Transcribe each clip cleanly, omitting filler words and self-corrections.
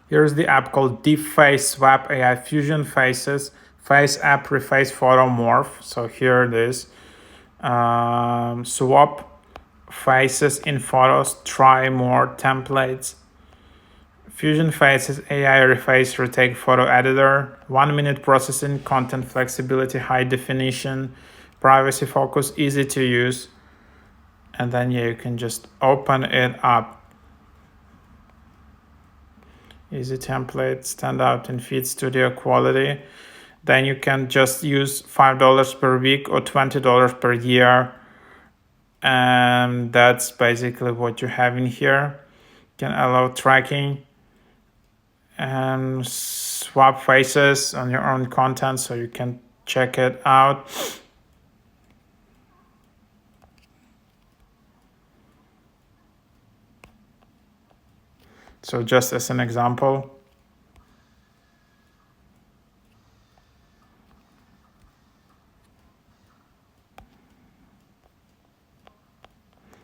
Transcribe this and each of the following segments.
Here's the app called Deep Face Swap AI Fusion Faces Face App Reface Photo Morph. So here it is. Swap faces in photos, try more templates. FusionFaces AI Reface Retake Photo Editor, 1-minute processing, content flexibility, high definition, privacy focus, easy to use. And then yeah, you can just open it up. Easy template, stand out in Feed Studio quality. Then you can just use $5 per week or $20 per year. And that's basically what you have in here. You can allow tracking and swap faces on your own content, so you can check it out. So just as an example.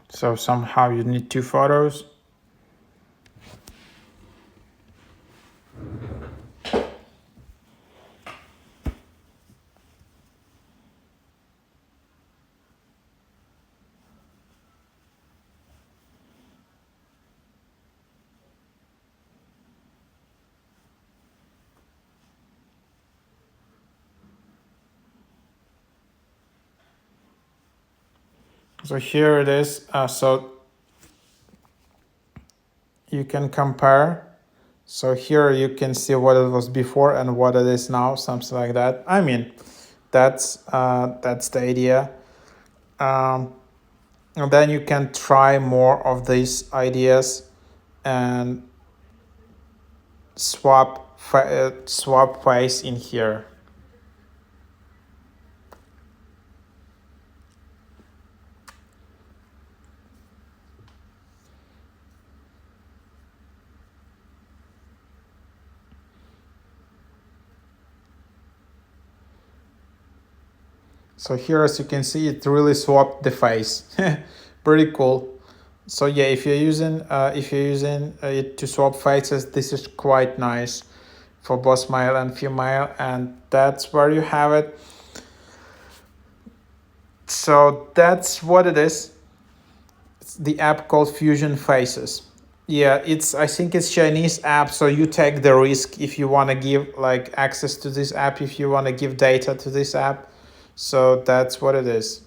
So somehow you need 2 photos. So here it is. So you can compare. So here you can see what it was before and what it is now, something like that. I mean, that's the idea. And then you can try more of these ideas and swap face in here. So here, as you can see, it really swapped the face. Pretty cool. So yeah, if you're using it to swap faces, this is quite nice for both male and female, and that's where you have it. So that's what it is. It's the app called FusionFaces. Yeah, I think it's Chinese app, so you take the risk if you want to give like access to this app, if you want to give data to this app. So that's what it is.